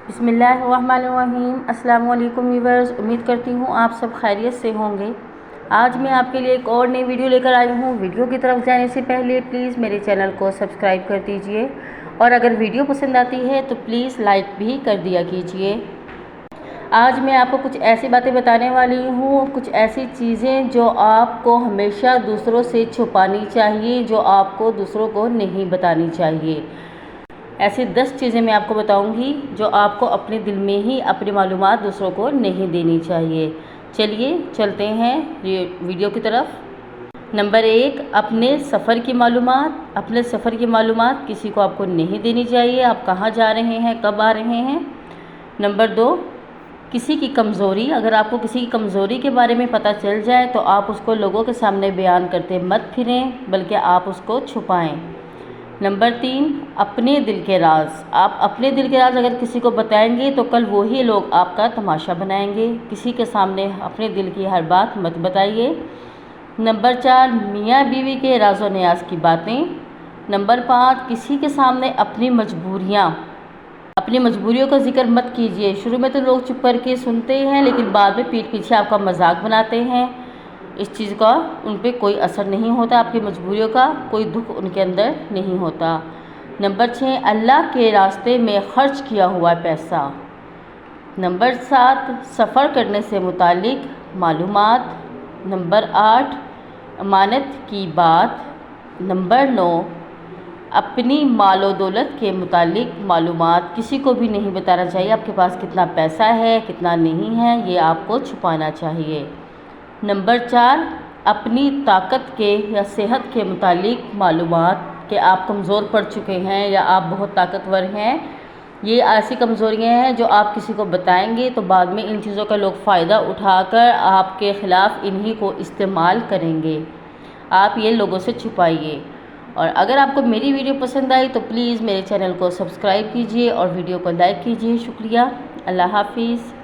بسم اللہ الرحمن الرحیم۔ السلام علیکم ویورز، امید کرتی ہوں آپ سب خیریت سے ہوں گے۔ آج میں آپ کے لیے ایک اور نئی ویڈیو لے کر آئی ہوں۔ ویڈیو کی طرف جانے سے پہلے پلیز میرے چینل کو سبسکرائب کر دیجئے، اور اگر ویڈیو پسند آتی ہے تو پلیز لائک بھی کر دیا کیجئے۔ آج میں آپ کو کچھ ایسی باتیں بتانے والی ہوں، کچھ ایسی چیزیں جو آپ کو ہمیشہ دوسروں سے چھپانی چاہیے، جو آپ کو دوسروں کو نہیں بتانی چاہیے۔ ایسی 10 چیزیں میں آپ کو بتاؤں گی جو آپ کو اپنے دل میں ہی اپنی معلومات دوسروں کو نہیں دینی چاہیے۔ چلیے چلتے ہیں ویڈیو کی طرف۔ نمبر 1، اپنے سفر کی معلومات کسی کو آپ کو نہیں دینی چاہیے۔ آپ کہاں جا رہے ہیں، کب آ رہے ہیں۔ نمبر 2، کسی کی کمزوری، اگر آپ کو کسی کی کمزوری کے بارے میں پتہ چل جائے تو آپ اس کو لوگوں کے سامنے بیان کرتے مت پھریں، بلکہ آپ اس کو چھپائیں۔ نمبر 3، اپنے دل کے راز۔ آپ اپنے دل کے راز اگر کسی کو بتائیں گے تو کل وہی لوگ آپ کا تماشا بنائیں گے۔ کسی کے سامنے اپنے دل کی ہر بات مت بتائیے۔ نمبر 4، میاں بیوی کے راز و نیاز کی باتیں۔ نمبر 5، کسی کے سامنے اپنی مجبوریوں کا ذکر مت کیجیے۔ شروع میں تو لوگ چپ کر کے سنتے ہیں، لیکن بعد میں پیٹھ پیچھے آپ کا مذاق بناتے ہیں۔ اس چیز کا ان پہ کوئی اثر نہیں ہوتا، آپ کی مجبوریوں کا کوئی دکھ ان کے اندر نہیں ہوتا۔ نمبر 6، اللہ کے راستے میں خرچ کیا ہوا پیسہ۔ نمبر 7، سفر کرنے سے متعلق معلومات۔ نمبر 8، امانت کی بات۔ نمبر 9، اپنی مال و دولت کے متعلق معلومات کسی کو بھی نہیں بتانا چاہیے۔ آپ کے پاس کتنا پیسہ ہے، کتنا نہیں ہے، یہ آپ کو چھپانا چاہیے۔ نمبر 4، اپنی طاقت کے یا صحت کے متعلق معلومات، کہ آپ کمزور پڑ چکے ہیں یا آپ بہت طاقتور ہیں۔ یہ ایسی کمزوریاں ہیں جو آپ کسی کو بتائیں گے تو بعد میں ان چیزوں کا لوگ فائدہ اٹھا کر آپ کے خلاف انہی کو استعمال کریں گے۔ آپ یہ لوگوں سے چھپائیے۔ اور اگر آپ کو میری ویڈیو پسند آئی تو پلیز میرے چینل کو سبسکرائب کیجیے اور ویڈیو کو لائک کیجیے۔ شکریہ۔ اللہ حافظ۔